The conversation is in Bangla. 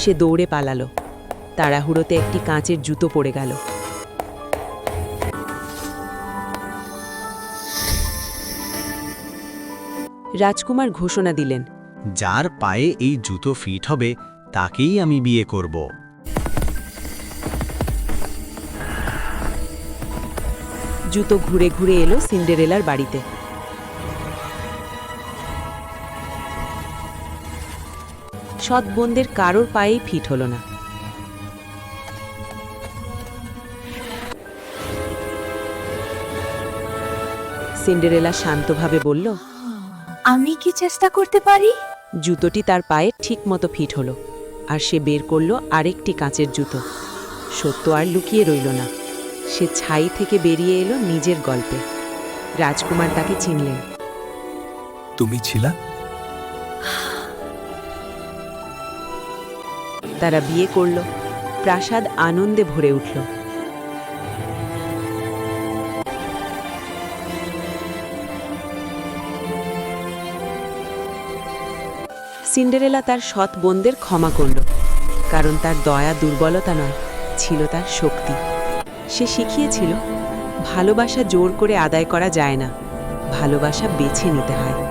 সে দৌড়ে পালালো। তাড়াহুড়োতে একটি কাঁচের জুতো পড়ে গেল। রাজকুমার ঘোষণা দিলেন, যার পায়ে এই জুতো ফিট হবে তাকেই আমি বিয়ে করব। জুতো ঘুরে ঘুরে এলো সিন্ডারেলার বাড়িতে। সৎ বোনদের কারোর পায়েই ফিট হলো না। সিন্ডারেলা শান্তভাবে বলল, আমি কি চেষ্টা করতে পারি? জুতোটি তার পায়ে ঠিকমতো ফিট হলো, আর সে বের করল আরেকটি কাঁচের জুতো। সত্য আর লুকিয়ে রইল না। সে ছাই থেকে বেরিয়ে এলো নিজের গল্পে। রাজকুমার তাকে চিনলেন। তুমি ছিলা? তারা বিয়ে করল। প্রাসাদ আনন্দে ভরে উঠল। সিন্ডারেলা তার সৎ বোনদের ক্ষমা করল, কারণ তার দয়া দুর্বলতা নয়, ছিল তার শক্তি। সে শিখিয়েছিল, ভালোবাসা জোর করে আদায় করা যায় না, ভালোবাসা বেছে নিতে হয়।